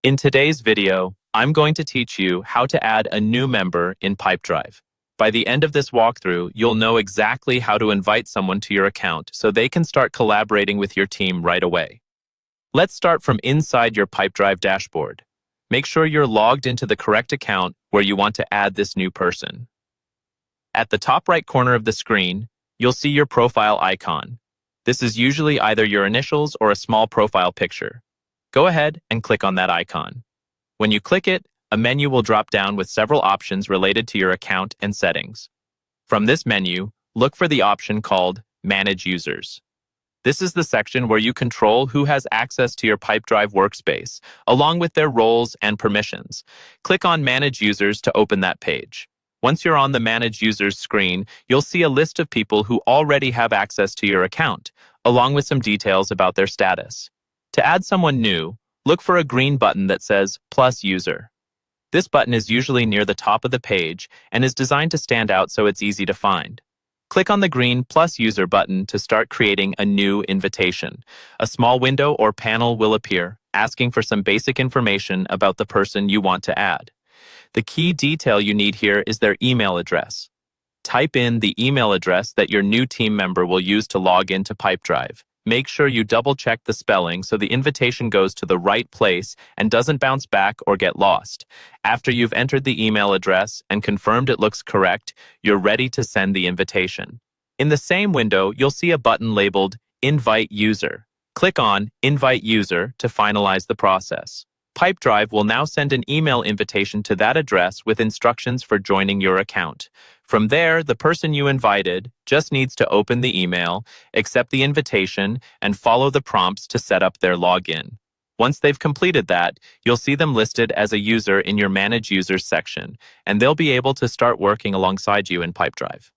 In today's video, I'm going to teach you how to add a new member in Pipedrive. By the end of this walkthrough, you'll know exactly how to invite someone to your account so they can start collaborating with your team right away. Let's start from inside your Pipedrive dashboard. Make sure you're logged into the correct account where you want to add this new person. At the top right corner of the screen, you'll see your profile icon. This is usually either your initials or a small profile picture. Go ahead and click on that icon. When you click it, a menu will drop down with several options related to your account and settings. From this menu, look for the option called Manage Users. This is the section where you control who has access to your Pipedrive workspace, along with their roles and permissions. Click on Manage Users to open that page. Once you're on the Manage Users screen, you'll see a list of people who already have access to your account, along with some details about their status. To add someone new, look for a green button that says Plus User. This button is usually near the top of the page and is designed to stand out so it's easy to find. Click on the green Plus User button to start creating a new invitation. A small window or panel will appear, asking for some basic information about the person you want to add. The key detail you need here is their email address. Type in the email address that your new team member will use to log into Pipedrive. Make sure you double-check the spelling so the invitation goes to the right place and doesn't bounce back or get lost. After you've entered the email address and confirmed it looks correct, you're ready to send the invitation. In the same window, you'll see a button labeled Invite User. Click on Invite User to finalize the process. Pipedrive will now send an email invitation to that address with instructions for joining your account. From there, the person you invited just needs to open the email, accept the invitation, and follow the prompts to set up their login. Once they've completed that, you'll see them listed as a user in your Manage Users section, and they'll be able to start working alongside you in Pipedrive.